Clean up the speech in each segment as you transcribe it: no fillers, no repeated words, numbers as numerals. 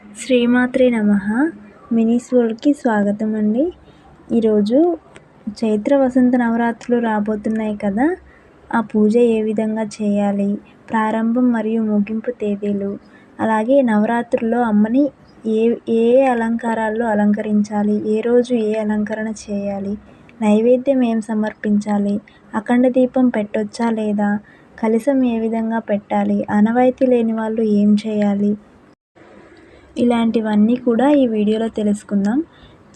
శ్రీమాత్రే నమః. మినీస్ వరల్డ్కి స్వాగతం అండి. ఈరోజు చైత్ర వసంత నవరాత్రులు రాబోతున్నాయి కదా, ఆ పూజ ఏ విధంగా చేయాలి, ప్రారంభం మరియు ముగింపు తేదీలు, అలాగే నవరాత్రుల్లో అమ్మని ఏ ఏ అలంకారాల్లో అలంకరించాలి, ఏ రోజు ఏ అలంకరణ చేయాలి, నైవేద్యం ఏం సమర్పించాలి, అఖండ దీపం పెట్టొచ్చా లేదా, కలశం ఏ విధంగా పెట్టాలి, ఆనవాయితీ లేని వాళ్ళు ఏం చేయాలి, ఇలాంటివన్నీ కూడా ఈ వీడియోలో తెలుసుకుందాం.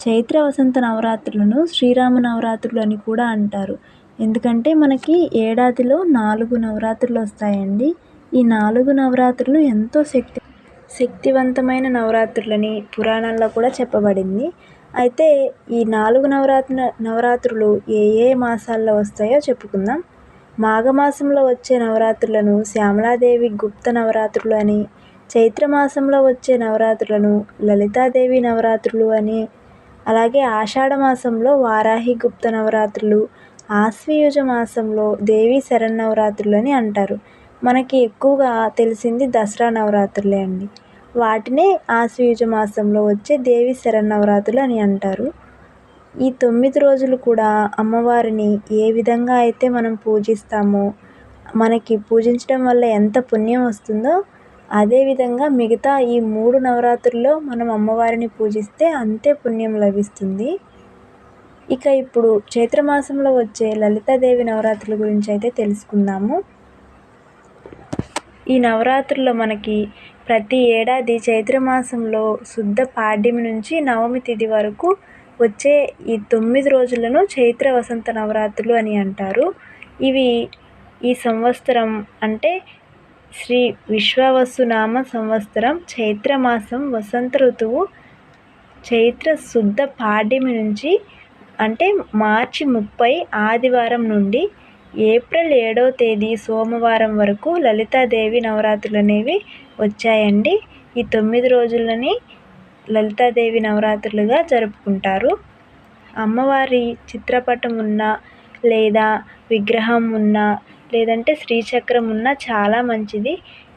చైత్ర వసంత నవరాత్రులను శ్రీరామ నవరాత్రులు అని కూడా అంటారు. ఎందుకంటే మనకి ఏడాదిలో 4 నవరాత్రులు వస్తాయండి. ఈ 4 నవరాత్రులు ఎంతో శక్తివంతమైన నవరాత్రులని పురాణాల్లో కూడా చెప్పబడింది. అయితే ఈ 4 నవరాత్రులు ఏ ఏ మాసాల్లో వస్తాయో చెప్పుకుందాం. మాఘమాసంలో వచ్చే నవరాత్రులను శ్యామలాదేవి గుప్త నవరాత్రులు అని, చైత్రమాసంలో వచ్చే నవరాత్రులను లలితాదేవి నవరాత్రులు అని, అలాగే ఆషాఢ మాసంలో వారాహి గుప్త నవరాత్రులు, ఆశ్వయుజ మాసంలో దేవి శరన్నవరాత్రులు అని అంటారు. మనకి ఎక్కువగా తెలిసింది దసరా నవరాత్రులే అండి. వాటినే ఆశ్వయుజ మాసంలో వచ్చే దేవి శరన్నవరాత్రులు అని అంటారు. ఈ 9 రోజులు కూడా అమ్మవారిని ఏ విధంగా అయితే మనం పూజిస్తామో, మనకి పూజించడం వల్ల ఎంత పుణ్యం వస్తుందో, అదేవిధంగా మిగతా ఈ 3 నవరాత్రుల్లో మనం అమ్మవారిని పూజిస్తే అంతే పుణ్యం లభిస్తుంది. ఇక ఇప్పుడు చైత్రమాసంలో వచ్చే లలితాదేవి నవరాత్రుల గురించి అయితే తెలుసుకుందాము. ఈ నవరాత్రుల్లో మనకి ప్రతి ఏడాది చైత్రమాసంలో శుద్ధ పాడ్యమి నుంచి నవమి తిథి వరకు వచ్చే ఈ 9 రోజులను చైత్ర వసంత నవరాత్రులు అని అంటారు. ఇవి ఈ సంవత్సరం అంటే శ్రీ విశ్వావసునామ సంవత్సరం చైత్రమాసం వసంత ఋతువు చైత్ర శుద్ధ పాడ్యమి నుంచి అంటే మార్చి 30 ఆదివారం నుండి ఏప్రిల్ 7వ తేదీ సోమవారం వరకు లలితాదేవి నవరాత్రులు అనేవి వచ్చాయండి. ఈ 9 రోజులని లలితాదేవి నవరాత్రులుగా జరుపుకుంటారు. అమ్మవారి చిత్రపటం ఉన్నా లేదా విగ్రహం ఉన్నా లేదంటే శ్రీచక్రం ఉన్నా చాలా మంచిది.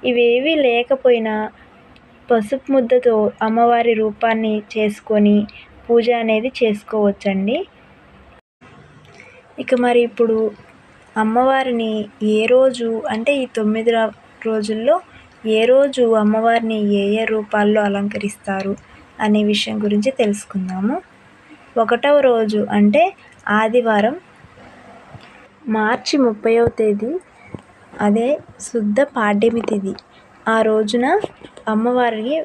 ఇవేవి లేకపోయినా పసుపు ముద్దతో అమ్మవారి రూపాన్ని చేసుకొని పూజ అనేది చేసుకోవచ్చండి. ఇక మరి ఇప్పుడు అమ్మవారిని ఏ రోజు అంటే ఈ 9 రోజుల్లో ఏ రోజు అమ్మవారిని ఏ ఏ రూపాల్లో అలంకరిస్తారు అనే విషయం గురించి తెలుసుకుందాము. 1వ రోజు అంటే ఆదివారం మార్చి 30వ తేదీ, అదే శుద్ధ పాడ్యమి తిథి. ఆ రోజున అమ్మవారిని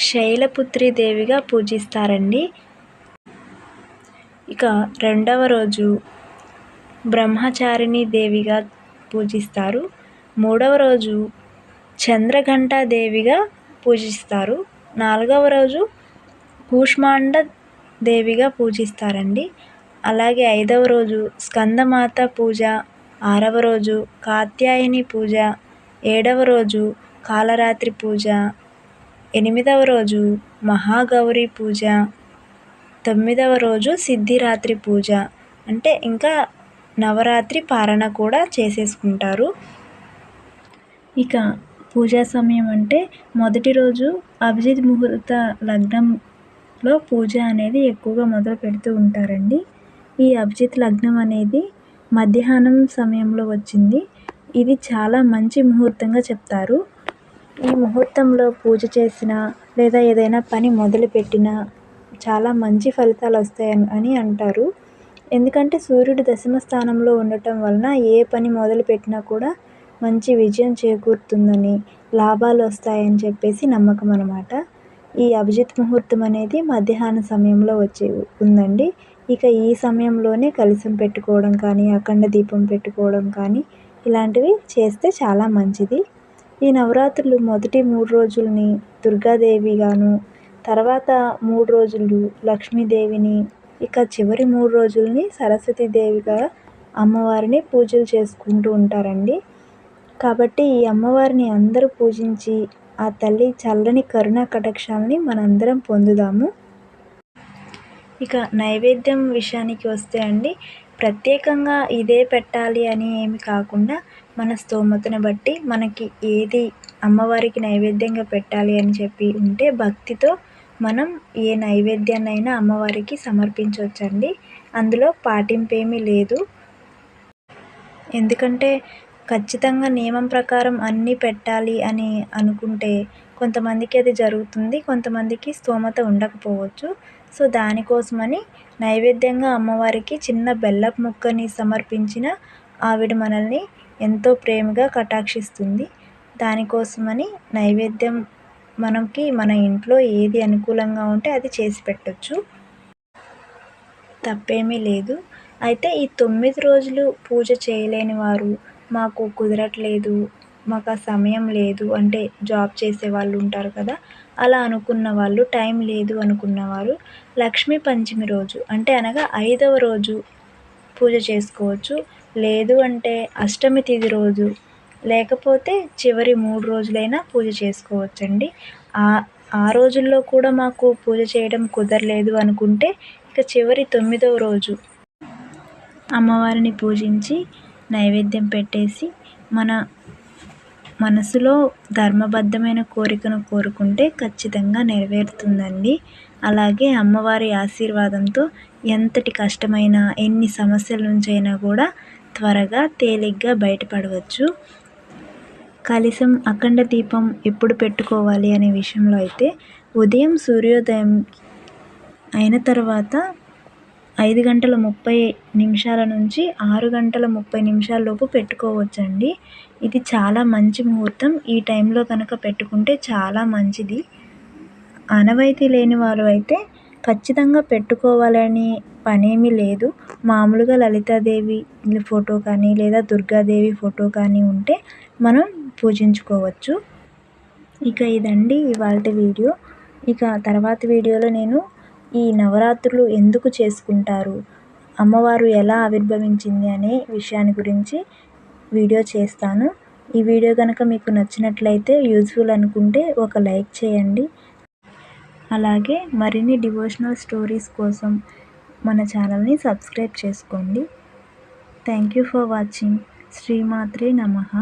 శైలపుత్రి దేవిగా పూజిస్తారండి. ఇక 2వ రోజు బ్రహ్మచారిణి దేవిగా పూజిస్తారు. 3వ రోజు చంద్రఘంటా దేవిగా పూజిస్తారు. 4వ రోజు కూష్మాండ దేవిగా పూజిస్తారండి. అలాగే 5వ రోజు స్కందమాత పూజ, 6వ రోజు కాత్యాయని పూజ, 7వ రోజు కాలరాత్రి పూజ, 8వ రోజు మహాగౌరి పూజ, 9వ రోజు సిద్ధిరాత్రి పూజ, అంటే ఇంకా నవరాత్రి పారణ కూడా చేసేసుకుంటారు. ఇక పూజా సమయం అంటే మొదటి రోజు అభిజిత్ ముహూర్త లగ్నంలో పూజ అనేది ఎక్కువగా మొదలు పెడుతూ ఉంటారండి. ఈ అభిజిత్ లగ్నం అనేది మధ్యాహ్నం సమయంలో వచ్చింది. ఇది చాలా మంచి ముహూర్తంగా చెప్తారు. ఈ ముహూర్తంలో పూజ చేసినా లేదా ఏదైనా పని మొదలుపెట్టినా చాలా మంచి ఫలితాలు వస్తాయని అంటారు. ఎందుకంటే సూర్యుడు దశమ స్థానంలో ఉండటం వలన ఏ పని మొదలుపెట్టినా కూడా మంచి విజయం చేకూరుతుందని, లాభాలు వస్తాయని చెప్పేసి నమ్మకం అన్నమాట. ఈ అభిజిత్ ముహూర్తం అనేది మధ్యాహ్న సమయంలో ఉందండి. ఇక ఈ సమయంలోనే కలశం పెట్టుకోవడం కానీ, అఖండ దీపం పెట్టుకోవడం కానీ ఇలాంటివి చేస్తే చాలా మంచిది. ఈ నవరాత్రులు మొదటి 3 రోజుల్ని దుర్గాదేవిగాను, తర్వాత 3 రోజులు లక్ష్మీదేవిని, ఇక చివరి 3 రోజుల్ని సరస్వతీదేవిగా అమ్మవారిని పూజలు చేసుకుంటూ ఉంటారండి. కాబట్టి ఈ అమ్మవారిని అందరూ పూజించి ఆ తల్లి చల్లని కరుణా కటాక్షాలని మనందరం పొందుదాము. ఇక నైవేద్యం విషయానికి వస్తే అండి, ప్రత్యేకంగా ఇదే పెట్టాలి అని ఏమి కాకుండా మన స్తోమతను బట్టి మనకి ఏది అమ్మవారికి నైవేద్యంగా పెట్టాలి అని చెప్పి ఉంటే భక్తితో మనం ఏ నైవేద్యాన్నైనా అమ్మవారికి సమర్పించవచ్చండి. అందులో పాటింపేమీ లేదు. ఎందుకంటే ఖచ్చితంగా నియమం ప్రకారం అన్నీ పెట్టాలి అని అనుకుంటే కొంతమందికి అది జరుగుతుంది, కొంతమందికి స్తోమత ఉండకపోవచ్చు. సో దానికోసమని నైవేద్యంగా అమ్మవారికి చిన్న బెల్లపు ముక్కని సమర్పించిన ఆవిడ మనల్ని ఎంతో ప్రేమగా కటాక్షిస్తుంది. దానికోసమని నైవేద్యం మనకి మన ఇంట్లో ఏది అనుకూలంగా ఉంటే అది చేసి పెట్టొచ్చు, తప్పేమీ లేదు. అయితే ఈ 9 రోజులు పూజ చేయలేని వారు, మాకు కుదరట్లేదు, మాకు ఆ సమయం లేదు అంటే జాబ్ చేసే వాళ్ళు ఉంటారు కదా, అలా అనుకున్న వాళ్ళు, టైం లేదు అనుకున్నవారు లక్ష్మీ పంచమి రోజు అంటే అనగా 5వ రోజు పూజ చేసుకోవచ్చు. లేదు అంటే అష్టమి తిథి రోజు, లేకపోతే చివరి 3 రోజులైనా పూజ చేసుకోవచ్చండి. ఆ రోజుల్లో కూడా మాకు పూజ చేయడం కుదరలేదు అనుకుంటే ఇక చివరి 9వ రోజు అమ్మవారిని పూజించి నైవేద్యం పెట్టేసి మన మనసులో ధర్మబద్ధమైన కోరికను కోరుకుంటే ఖచ్చితంగా నెరవేరుతుందండి. అలాగే అమ్మవారి ఆశీర్వాదంతో ఎంతటి కష్టమైనా, ఎన్ని సమస్యల నుంచైనా కూడా త్వరగా తేలిగ్గా బయటపడవచ్చు. కలశం, అఖండ దీపం ఎప్పుడు పెట్టుకోవాలి అనే విషయంలో అయితే ఉదయం సూర్యోదయం అయిన తర్వాత 5:30 నుంచి 6:30 లోపు పెట్టుకోవచ్చండి. ఇది చాలా మంచి ముహూర్తం. ఈ టైంలో కనుక పెట్టుకుంటే చాలా మంచిది. ఆనవాయితీ లేని వారు అయితే ఖచ్చితంగా పెట్టుకోవాలని పనేమీ లేదు. మామూలుగా లలితాదేవి ఫోటో కానీ లేదా దుర్గాదేవి ఫోటో కానీ ఉంటే మనం పూజించుకోవచ్చు. ఇక ఇదండి ఇవాల్టి వీడియో. ఇక తర్వాత వీడియోలో నేను ఈ నవరాత్రులు ఎందుకు చేసుకుంటారు, అమ్మవారు ఎలా ఆవిర్భవించింది అనే విషయాన్ని గురించి వీడియో చేస్తాను. ఈ వీడియో కనుక మీకు నచ్చినట్లయితే, యూజ్ఫుల్ అనుకుంటే ఒక లైక్ చేయండి. అలాగే మరిన్ని డివోషనల్ స్టోరీస్ కోసం మన ఛానల్ని సబ్స్క్రైబ్ చేసుకోండి. Thank you for watching. శ్రీమాత్రే నమః.